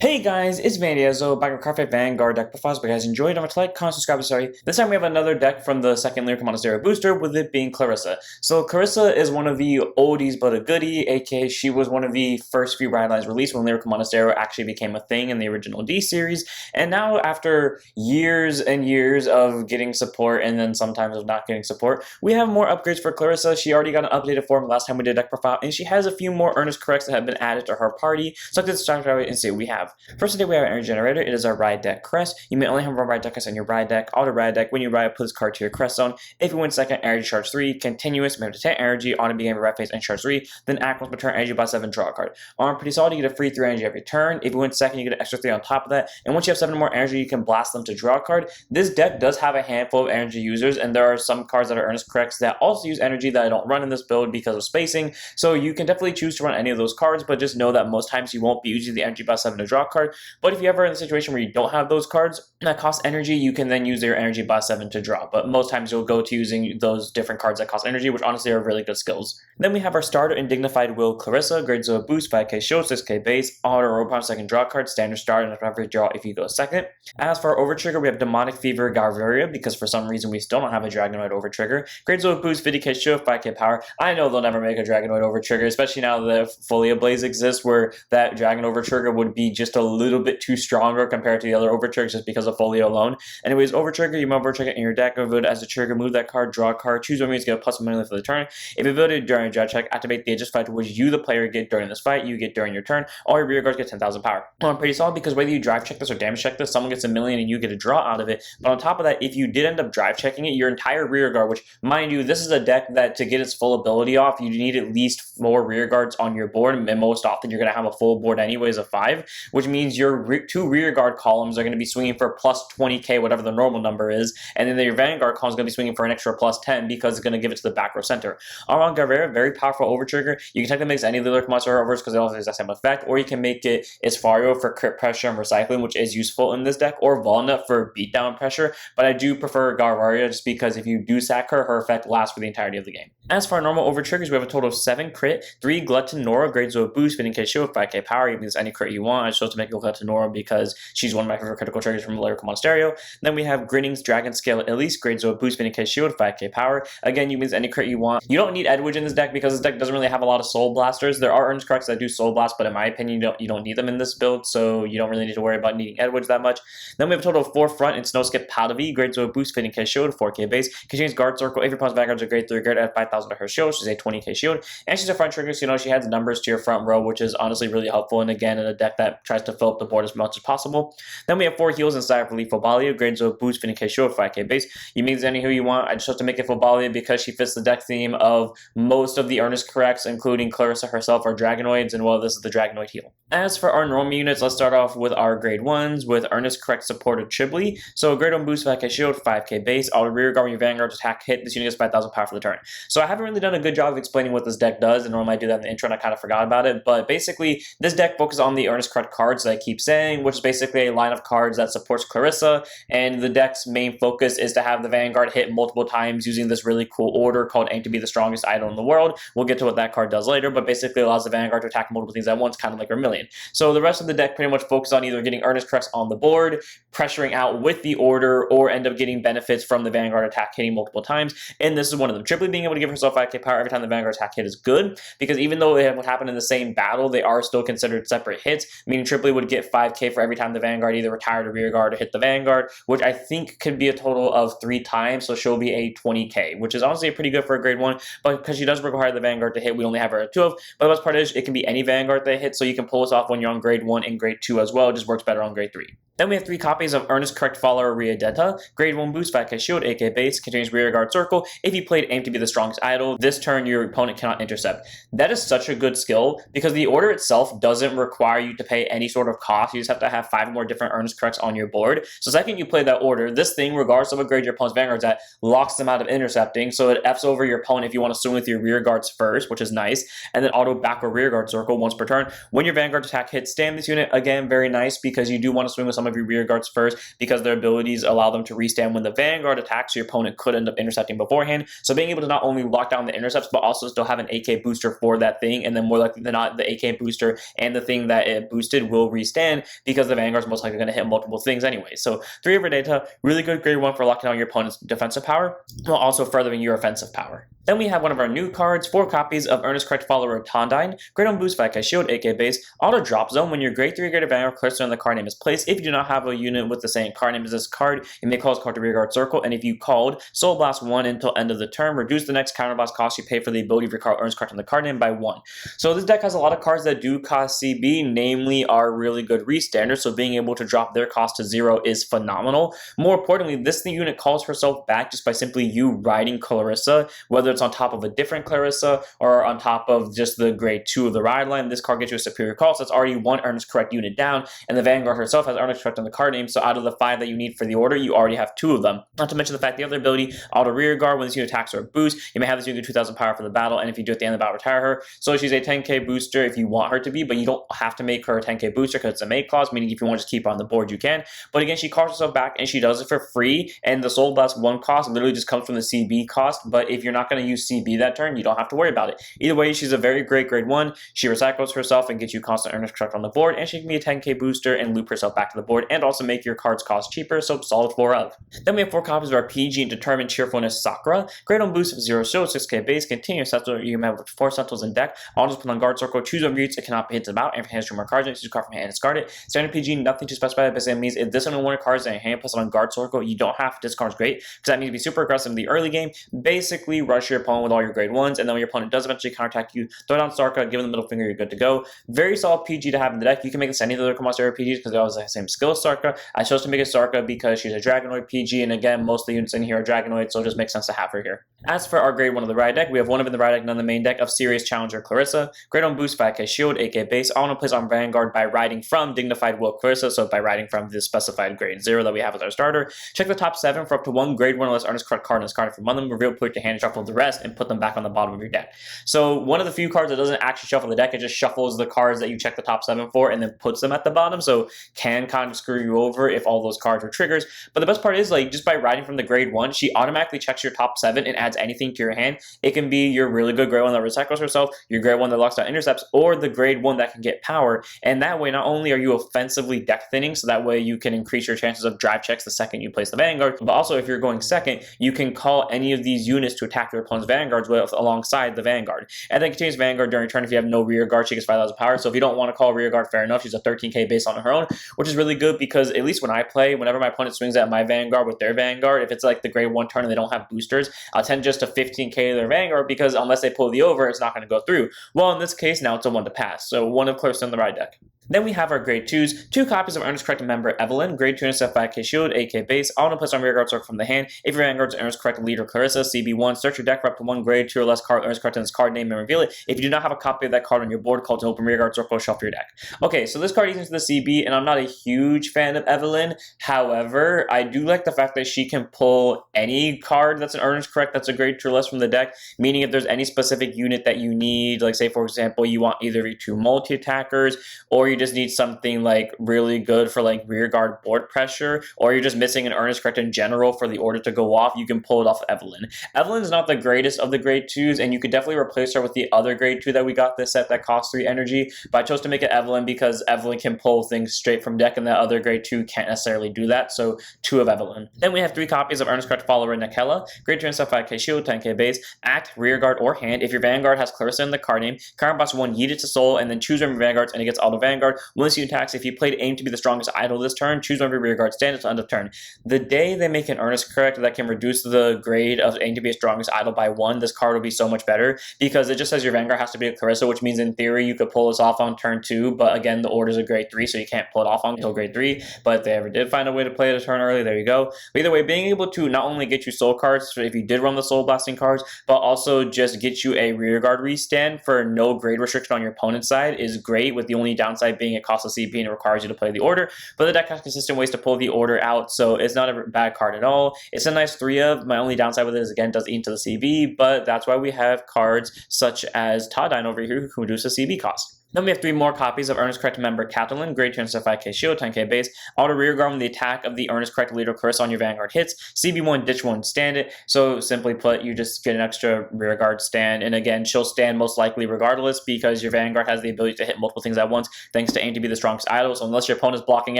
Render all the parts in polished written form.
Hey guys, it's Vandiozo, back with Carpet Vanguard deck profiles. But guys, enjoyed, don't forget to like, comment, subscribe, sorry. This time we have another deck from the second Lyrical Monasterio booster, with it being Clarissa. So Clarissa is one of the oldies but a goodie, aka she was one of the first few Ride released when Lyrical Monasterio actually became a thing in the original D series. And now after years and years of getting support and then sometimes of not getting support, we have more upgrades for Clarissa. She already got an updated form last time we did deck profile, and she has a few more earnest corrects that have been added to her party. So let's start out and see what we have. First today we have an energy generator. It is our ride deck crest. You may only have one ride deck crest on your ride deck. Auto ride deck, when you ride, put this card to your crest zone. If you win second, energy charge 3, continuous, may have to 10 energy, auto begin red phase and charge 3, then act once per turn, energy by 7, draw a card. On pretty solid, you get a free 3 energy every turn. If you win second, you get an extra 3 on top of that. And once you have 7 more energy, you can blast them to draw a card. This deck does have a handful of energy users, and there are some cards that are earnest corrects that also use energy that I don't run in this build because of spacing. So you can definitely choose to run any of those cards, but just know that most times you won't be using the energy by 7 to draw a card. But if you ever in a situation where you don't have those cards that cost energy, you can then use your energy by 7 to draw. But most times you'll go to using those different cards that cost energy, which honestly are really good skills. Then we have our starter in Dignified Will Clarissa, grade 0 boost, 5k shield, 6k base, auto roll second draw card, standard start, and every draw if you go second. As for our over trigger, we have Demonic Fever Garveria, because for some reason we still don't have a Dragonoid over trigger. Grade 0 boost, 50k shield, 5k power. I know they'll never make a Dragonoid over trigger, especially now that Folia Blaze exists, where that Dragon over trigger would be just a little bit too stronger compared to the other over triggers just because of Folio alone. Anyways, over trigger, you move over trigger in your deck, vote as a trigger, move that card, draw a card, choose one means get a plus 1 for the turn. If you voted during a judge check, activate the Aegis fight, which you, the player, get during this fight, you get during your turn. All your rear guards get 10,000 power. Well, I'm pretty solid because whether you drive check this or damage check this, someone gets 1,000,000 and you get a draw out of it. But on top of that, if you did end up drive checking it, your entire rear guard, which mind you, this is a deck that to get its full ability off, you need at least 4 rear guards on your board, and most often you're going to have a full board anyways of 5, which means your 2 rear guard columns are going to be swinging for plus 20k, whatever the normal number is, and then your vanguard column is going to be swinging for an extra plus 10 because it's going to give it to the back row center. Around Garvera, very powerful over trigger. You can technically mix any of the Lyrical monster overs because they all have the exact same effect, or you can make it Isfario for crit pressure and recycling, which is useful in this deck, or Walnut for beatdown pressure, but I do prefer Garvaria just because if you do sack her, her effect lasts for the entirety of the game. As for our normal over triggers, we have a total of 7 crit, 3 Glutton Nora, grade 0 boost, 15k shield, 5k power. You can use any crit you want. I chose to make it Glutton Nora because she's one of my favorite critical triggers from Lyrical Monasterio. Then we have Grinning's Dragon Scale Elise, grade 0 boost, 15k shield, 5k power. Again, you can use any crit you want. You don't need Edwidge in this deck because this deck doesn't really have a lot of Soul Blasters. There are earnest corrects that do Soul Blast, but in my opinion, you don't need them in this build, so you don't really need to worry about needing Edwidge that much. Then we have a total of 4 front and Snowskip Padavi, grade 0 boost, 15k shield, 4k base. Contains Guard Circle. If your opponent's Vanguard's a grade 3 guard at 5,000 to her shield, she's a 20k shield. And she's a front trigger, so you know she adds numbers to your front row, which is honestly really helpful, and again, in a deck that tries to fill up the board as much as possible. Then we have 4 heals inside of Lethal Balia, grade 0 boost, 15k shield, 5k base. You means any who you want. I just have to make it for Balia because she fits the deck theme of most of the earnest corrects, including Clarissa herself, are Dragonoids, and well, this is the Dragonoid heal. As for our normal units, let's start off with our grade 1s with earnest correct supported Chibli. So grade 1 boost, 5k shield, 5k base. Auto rear guard when your Vanguard attack hit. This unit gets 5,000 power for the turn. So I haven't really done a good job of explaining what this deck does, and normally I do that in the intro and I kind of forgot about it, but basically this deck focuses on the earnest correct cards that I keep saying, which is basically a line of cards that supports Clarissa, and the deck's main focus is to have the Vanguard hit multiple times using this really cool order called Aim to be the strongest idol in the world. We'll get to what that card does later, but basically allows the Vanguard to attack multiple things at once, kind of like Vermilion. So the rest of the deck pretty much focuses on either getting earnest corrects on the board, pressuring out with the order, or end up getting benefits from the Vanguard attack hitting multiple times, and this is one of them. Triply being able to give herself 5k power every time the Vanguard attack hit is good, because even though it would happen in the same battle, they are still considered separate hits, meaning Triply would get 5k for every time the Vanguard either retired or rear guard or hit the Vanguard, which I think could be a total of 3 times, so she'll be a 20k, which is honestly pretty good for a grade 1, but because she does require the Vanguard to hit, we only have her at 2 of, but the best part is it can be any Vanguard that hits, so you can pull this off when you're on grade 1 and grade 2 as well. It just works better on grade 3. Then we have 3 copies of Earnest Correct Follower Riadetta, grade 1 boost, 5k shield, 8k base, contains rear guard circle. If you played Aim to be the strongest idol, this turn your opponent cannot intercept. That is such a good skill because the order itself doesn't require you to pay any sort of cost. You just have to have 5 more different Earnest Corrects on your board. So second you play that order, this thing, regardless of what grade your opponent's Vanguard's at, locks them out of intercepting, so it Fs over your opponent if you want to swing with your rear guards first, which is nice, and then auto backward rear guard circle once per turn. When your Vanguard attack hits, stand this unit, again, very nice because you do want to swing with some of of your rear guards first because their abilities allow them to restand when the vanguard attacks your opponent could end up intercepting beforehand. So being able to not only lock down the intercepts, but also still have an AK booster for that thing, and then more likely than not, the AK booster and the thing that it boosted will restand because the vanguard's most likely going to hit multiple things anyway. So 3 over data, really good grade 1 for locking down your opponent's defensive power, while also furthering your offensive power. Then we have one of our new cards, 4 copies of Earnest Correct Follower Tondine, grade 1 boost 5k shield, AK base, auto drop zone. When your grade 3 graded vanguard Clarissa in the card name is placed, if you do not have a unit with the same card name as this card, you may call this card to rear guard circle, and if you called Soul Blast 1 until end of the turn, reduce the next counterblast cost you pay for the ability of your card Earnest Correct on the card name by 1. So this deck has a lot of cards that do cost CB, namely are really good restanders, so being able to drop their cost to 0 is phenomenal. More importantly, this unit calls herself back just by simply you riding Clarissa, whether it's on top of a different Clarissa or on top of just the grade 2 of the ride line. This card gets you a superior call, so it's already 1 Earnest Correct unit down, and the Vanguard herself has Earnest Correct on the card name, so out of the 5 that you need for the order, you already have 2 of them. Not to mention the fact the other ability, auto rear guard, when this unit attacks or a boost, you may have this unit get 2,000 power for the battle, and if you do at the end of the battle, retire her. So she's a 10k booster if you want her to be, but you don't have to make her a 10k booster because it's a make clause, meaning if you want to just keep her on the board, you can. But again, she calls herself back, and she does it for free, and the Soul Blast 1 cost literally just comes from the CB cost, but if you're not going to use CB that turn, you don't have to worry about it. Either way, she's a very great grade 1. She recycles herself and gets you constant Earnest Correct on the board, and she can be a 10k booster and loop herself back to the board, and also make your cards cost cheaper, so solid 4 of. Then we have 4 copies of our PG and Determined Cheerfulness Sakura. Grade 1 boost of 0 shield, 6k base, continuous sentinel. You have 4 sentinels in deck. All just put on guard circle, choose one mutes, it cannot be hit about, and if hands 2 more cards, choose a card from hand and discard it. Standard PG, nothing to specify, but that means if this only 1 cards in hand plus on guard circle, you don't have to discard great, because that means be super aggressive in the early game. Basically, rush your opponent with all your grade 1s, and then when your opponent does eventually counterattack you, throw down Sarka, give them the middle finger, you're good to go. Very solid PG to have in the deck. You can make this any of the other Monasterio PGs because they all have the same skill as Sarka. I chose to make it Sarka because she's a Dragonoid PG, and again, most of the units in here are Dragonoid, so it just makes sense to have her here. As for our grade 1 of the ride deck, we have one of in the ride deck, none in the main deck, of Serious Challenger Clarissa. Grade 1 boost, 5k shield, 8k base, all in place on Vanguard by riding from Dignified Will Clarissa, so by riding from the specified grade 0 that we have as our starter. Check the top 7 for up to 1 grade 1 or less Earnest Correct card and discard from one of them, reveal, put your hand, shuffle the rest, and put them back on the bottom of your deck. So one of the few cards that doesn't actually shuffle the deck, it just shuffles the cards that you check the top 7 for and then puts them at the bottom, so can kind of screw you over if all those cards are triggers. But the best part is, like, just by riding from the grade 1, she automatically checks your top 7 and adds anything to your hand. It can be your really good grade 1 that recycles herself, your grade 1 that locks down intercepts, or the grade 1 that can get power, and that way not only are you offensively deck thinning, so that way you can increase your chances of drive checks the second you place the Vanguard, but also if you're going second, you can call any of these units to attack your opponent's Vanguards with alongside the Vanguard. And then continues Vanguard during turn. If you have no rear guard, she gets 5,000 power, so if you don't want to call rear guard, fair enough, she's a 13k base on her own, which is really good because at least when I play, whenever my opponent swings at my Vanguard with their Vanguard, if it's like the grade 1 turn and they don't have boosters, I'll tend just to 15k their Vanguard because unless they pull the over, it's not going to go through. Well, in this case, now it's a 1 to pass, so 1 of Clarissa in the ride deck. Then we have our grade 2s, 2 copies of Earnest Correct member Evelyn, grade 2 intercept 5k shield, 8k base, all in place on rear guard circle from the hand. If your Vanguard's Earnest Correct leader Clarissa, CB1, search your deck for up to 1 grade 2 or less card Earnest Correct in its card name and reveal it. If you do not have a copy of that card on your board, call to open rear guard circle, shuffle your deck. Okay, so this card is into the CB, and I'm not a huge fan of Evelyn. However, I do like the fact that she can pull any card that's an Earnest Correct that's a grade 2 or less from the deck, meaning if there's any specific unit that you need, like say for example, you want either 2 multi-attackers, or you just need something like really good for like rear guard board pressure, or you're just missing an Earnest Correct in general for the order to go off, you can pull it off Evelyn. Evelyn's not the greatest of the grade 2s, and you could definitely replace her with the other grade 2 that we got this set that costs 3 energy, but I chose to make it Evelyn because Evelyn can pull things straight from deck and that other grade 2 can't necessarily do that, so 2 of Evelyn. Then we have 3 copies of Earnest Correct follower Nakela, grade 2 and 5k shield, 10k base, act, rear guard, or hand. If your Vanguard has Clarissa in the card name, card box 1, yeet it to soul, and then choose one of your Vanguards and it gets auto Vanguard. Once you attacks, if you played aim to be the strongest idol this turn, choose one of your rear guard stand until end of turn. The day they make an Earnest Correct that can reduce the grade of aim to be a strongest idol by 1, this card will be so much better because it just says your Vanguard has to be a Clarissa, which means in theory you could pull this off on turn 2, but again the order's a grade 3, so you can't pull it off until grade 3, but if they ever did find a way to play it a turn early, there you go. But either way, being able to not only get you soul cards if you did run the soul blasting cards, but also just get you a rear guard restand for no grade restriction on your opponent's side is great, with the only downside being it costs a CP and it requires you to play the order, but the deck has consistent ways to pull the order out, so it's not a bad card at all. It's a nice 3 of. My only downside with it is again it does eat into the CB, but that's why we have cards such as Tondine over here who reduce the CB cost. Then we have 3 more copies of Earnest Correct member Catalan, grade 2 instead of 5k shield, 10k base, auto rearguard when the attack of the Earnest Correct leader Clarissa on your vanguard hits, CB1, ditch 1, stand it. So simply put, you just get an extra rearguard stand, and again, she'll stand most likely regardless because your vanguard has the ability to hit multiple things at once thanks to aim to be the strongest idol. So unless your opponent's blocking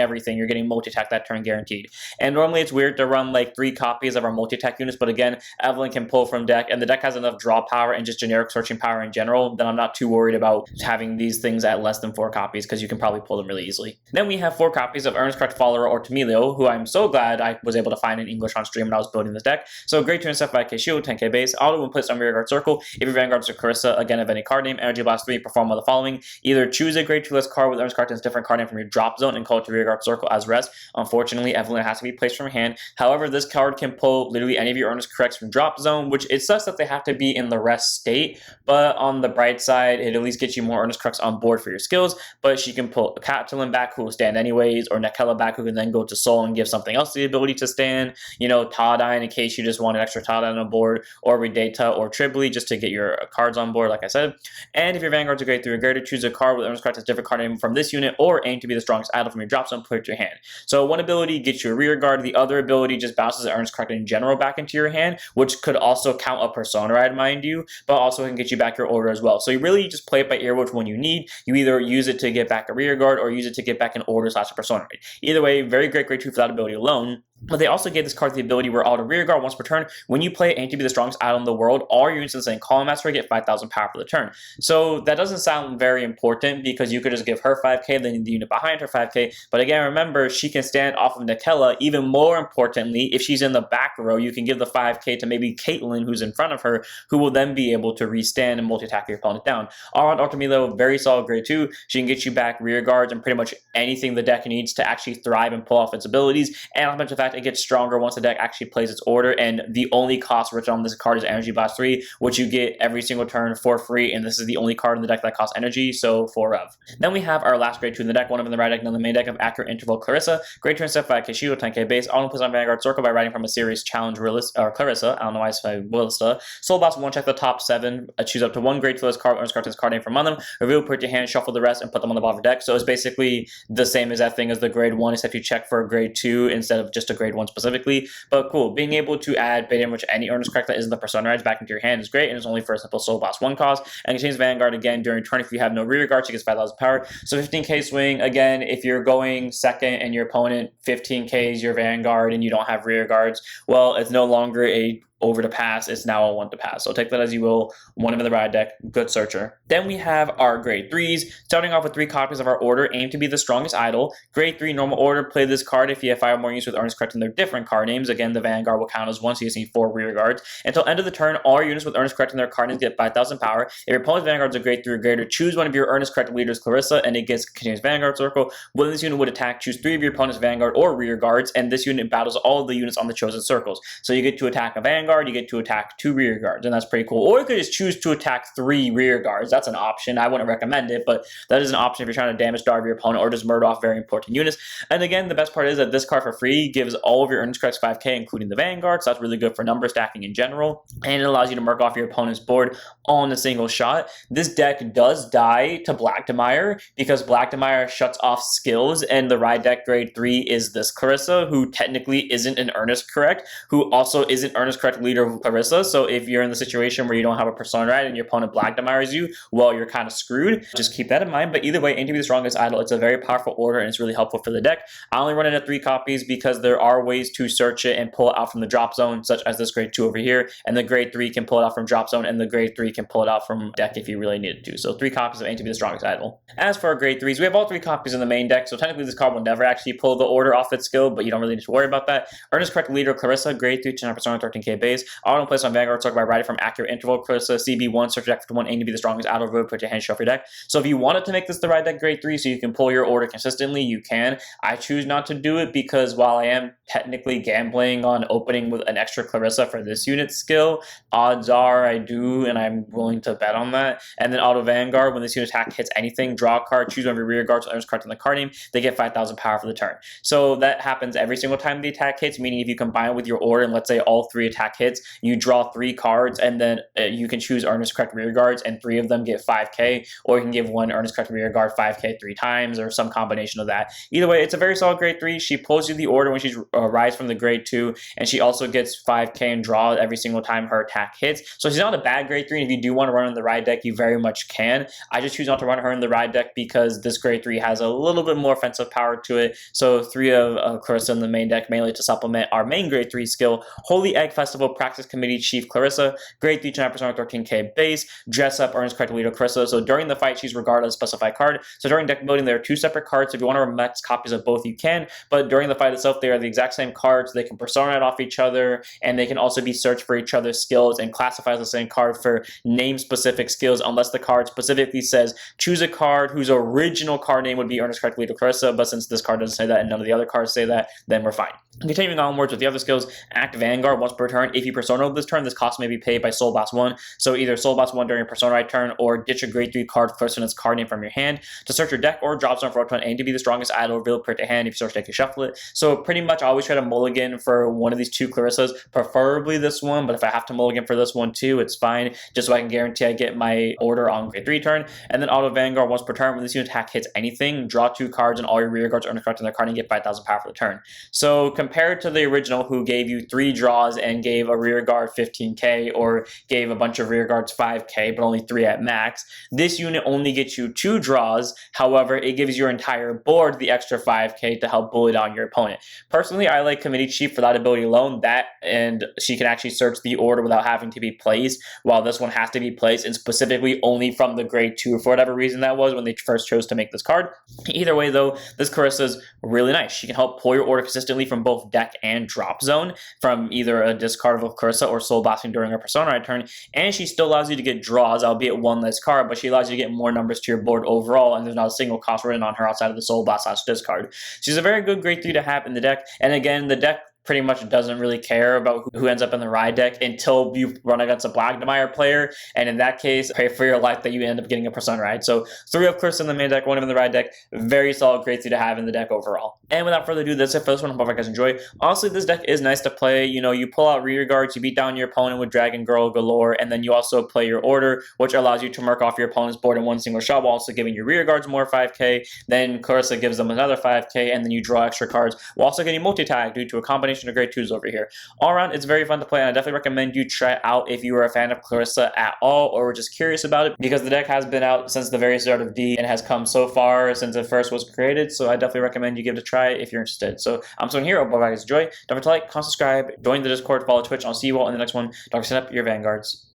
everything, you're getting multi-attack that turn guaranteed. And normally it's weird to run like 3 copies of our multi-attack units, but again, Evelyn can pull from deck, and the deck has enough draw power and just generic searching power in general that I'm not too worried about having these things at less than 4 copies because you can probably pull them really easily. Then we have 4 copies of Earnest Correct follower Ortilmo, who I'm so glad I was able to find in English on stream when I was building this deck. So grade 2 and 5k shield, 10k base, auto when placed on rearguard circle. If your vanguards are Clarissa, again of any card name, energy blast 3, perform one of the following. Either choose a grade 2 list card with Earnest Correct and a different card name from your drop zone and call it to rearguard circle as rest. Unfortunately, Evelyn has to be placed from your hand. However, this card can pull literally any of your Earnest Corrects from drop zone, which it sucks that they have to be in the rest state, but on the bright side, it at least gets you more Earnest Corrects on board for your skills. But she can pull a Catalan back who will stand anyways, or Nekela back who can then go to Soul and give something else the ability to stand. You know, Tadine in case you just want an extra Tadine on board, or Redata or Tribly just to get your cards on board, like I said. And if your vanguards are grade 3 or greater, choose a card with Earnest Correct as different card name from this unit, or aim to be the strongest idol from your drop zone, put it to your hand. So one ability gets you a rear guard, the other ability just bounces Earnest Correct in general back into your hand, which could also count a Persona Ride, mind you, but also can get you back your order as well. So you really just play it by ear which one you need. You either use it to get back a rear guard or use it to get back an order / a Persona Ride. Either way, very great grade 2 for that ability alone. But they also gave this card the ability where auto rearguard once per turn. When you play aim to be the strongest idol in the world, all your units in the same column master get 5,000 power for the turn. So that doesn't sound very important because you could just give her 5k, then the unit behind her 5k. But again, remember, she can stand off of Nekela. Even more importantly, if she's in the back row, you can give the 5k to maybe Caitlyn, who's in front of her, who will then be able to restand and multi-attack your opponent down. All around Ortilmo, very solid grade 2. She can get you back rear guards and pretty much anything the deck needs to actually thrive and pull off its abilities. And on top of the fact, it gets stronger once the deck actually plays its order, and the only cost written on this card is Energy Blast 3, which you get every single turn for free, and this is the only card in the deck that costs energy, so 4 rev. Then we have our last grade 2 in the deck, one of them in the right deck, and then the main deck of Accurate Interval Clarissa. Grade 2 instead 5k shield, 10k base, all puts on Vanguard Circle by writing from a series challenge Clarissa. I don't know why I said Willista. Soul Boss 1, check the top 7, choose up to 1 grade 2 list card, Earnest Correct card name from them, reveal, put your hand, shuffle the rest, and put them on the bottom of the deck. So it's basically the same as that thing as the grade 1, except you check for a grade 2 instead of just a grade 1 specifically. But cool, being able to add pretty much any Earnest Correct that isn't the Persona Rides back into your hand is great, and it's only for a simple Soul Boss 1 cost. And contains Vanguard again during turn if you have no rear guard, she gets 5,000 power. So 15k swing, again, if you're going second and your opponent 15k is your Vanguard and you don't have rear guards, well, it's no longer a over to pass, it's now a 1 to pass. So take that as you will. 1 in the ride deck, good searcher. Then we have our grade 3s, starting off with 3 copies of our order, aim to be the strongest idol. Grade 3 normal order, play this card if you have 5 or more units with Earnest Correct in their different card names. Again, the Vanguard will count as 1, so you just need 4 rear guards. Until end of the turn, all your units with Earnest Correct in their card names get 5,000 power. If your opponent's Vanguards are grade 3 or greater, choose one of your Earnest Correct leaders, Clarissa, and it gets continuous Vanguard circle. When this unit would attack, choose 3 of your opponent's Vanguard or rear guards, and this unit battles all of the units on the chosen circles. So you get to attack a Vanguard, you get to attack 2 rear guards, and that's pretty cool. Or you could just choose to attack 3 rear guards. That's an option. I wouldn't recommend it, but that is an option if you're trying to damage starve your opponent or just murder off very important units. And again, the best part is that this card for free gives all of your Earnest Corrects 5k, including the Vanguard, so that's really good for number stacking in general, and it allows you to mark off your opponent's board all in a single shot. This deck does die to Black Demire because Black Demire shuts off skills, and the ride deck grade 3 is this Clarissa, who technically isn't an Earnest Correct, who also isn't Earnest Correct leader of Clarissa. So if you're in the situation where you don't have a Persona Ride and your opponent Black Demires you, well, you're kind of screwed. Just keep that in mind. But either way, aim to be the strongest idol. It's a very powerful order, and it's really helpful for the deck. I only run it at 3 copies because there are ways to search it and pull it out from the drop zone, such as this grade 2 over here, and the grade 3 can pull it out from drop zone, and the grade 3 can pull it out from deck if you really needed to. So 3 copies of aim to be the strongest idol. As for our grade 3s, we have all 3 copies in the main deck, so technically this card will never actually pull the order off its skill, but you don't really need to worry about that. Earnest Correct leader Clarissa, grade 3, 10 Persona, 13k base. Auto place on Vanguard Circle by writing from Accurate Interval Clarissa, CB1, search your deck for 1, aim to be the strongest idol, road, put your hand, shuffle your deck. So if you wanted to make this the ride deck grade 3 so you can pull your order consistently, you can. I choose not to do it because while I am technically gambling on opening with an extra Clarissa for this unit skill, odds are I do, and I'm willing to bet on that. And then auto Vanguard, when this unit attack hits anything, draw a card, choose one of your rear guards, Earnest Correct in the card name, they get 5,000 power for the turn. So that happens every single time the attack hits, meaning if you combine with your order and let's say all 3 attack attack hits, you draw 3 cards, and then you can choose Earnest Correct rear guards, and 3 of them get 5k, or you can give one Earnest Correct rear guard 5k 3 times, or some combination of that. Either way, it's a very solid grade 3. She pulls you the order when she rides from the grade 2, and she also gets 5k and draw every single time her attack hits. So she's not a bad grade 3, and if you do want to run in the ride deck, you very much can. I just choose not to run her in the ride deck because this grade 3 has a little bit more offensive power to it. So 3 of Clarissa in the main deck, mainly to supplement our main grade 3 skill. Holy Egg Festival Practice Committee Chief Clarissa, grade 3 9% 13k base, dress up Earnest Correct Leader Clarissa. So during the fight, she's regarded as a specified card. So during deck building, there are 2 separate cards. If you want to max copies of both, you can, but during the fight itself, they are the exact same cards. They can persona off each other, and they can also be searched for each other's skills and classify as the same card for name-specific skills, unless the card specifically says choose a card whose original card name would be Earnest Correct Leader Clarissa, but since this card doesn't say that and none of the other cards say that, then we're fine. Continuing onwards with the other skills, act Vanguard once per turn. If you persona this turn, this cost may be paid by Soul Blast 1. So either Soul Blast 1 during your persona ride turn, or ditch a grade 3 card closer to its card name from your hand to search your deck or drop zone for up to an aim to be the strongest idle reveal per to hand. If you search deck, you shuffle it. So pretty much I always try to mulligan for one of these 2 Clarissas, preferably this one, but if I have to mulligan for this one too, it's fine, just so I can guarantee I get my order on grade 3 turn. And then auto Vanguard once per turn. When this unit attack hits anything, draw 2 cards and all your rear guards earn a correct on their card and get 5,000 power for the turn. So compared to the original, who gave you 3 draws and gave a rear guard 15k, or gave a bunch of rear guards 5k, but only 3 at max, this unit only gets you 2 draws. However, it gives your entire board the extra 5k to help bully down your opponent. Personally, I like Committee Chief for that ability alone, that and she can actually search the order without having to be placed, while this one has to be placed, and specifically only from the grade 2, for whatever reason that was when they first chose to make this card. Either way though, this Clarissa is really nice. She can help pull your order consistently from both deck and drop zone, from either a discard of Clarissa or soul blasting during her persona turn, and she still allows you to get draws, albeit one less card, but she allows you to get more numbers to your board overall, and there's not a single cost written on her outside of the soul blast / discard. She's a very good grade 3 to have in the deck, and again, the deck pretty much doesn't really care about who ends up in the ride deck until you run against a Blackmire player, and in that case, pray for your life that you end up getting a persona ride. So 3 of Clarissa in the main deck, 1 of in the ride deck, very solid grade 3 to have in the deck overall. And without further ado, that's it for this one. I hope you guys enjoy. Honestly, this deck is nice to play. You know, you pull out rear guards, you beat down your opponent with Dragon Girl galore, and then you also play your order, which allows you to mark off your opponent's board in one single shot, while also giving your rear guards more 5k. Then Clarissa gives them another 5k, and then you draw extra cards, while also getting multi-tag due to a combination of grade 2s over here. All around, it's very fun to play, and I definitely recommend you try it out if you are a fan of Clarissa at all, or were just curious about it, because the deck has been out since the very start of D and has come so far since it first was created, so I definitely recommend you give it a try if you're interested. So I'm Someone here, I hope you guys enjoy. Don't forget to like, comment, subscribe, join the Discord, follow Twitch, and I'll see you all in the next one. Don't set up your Vanguards.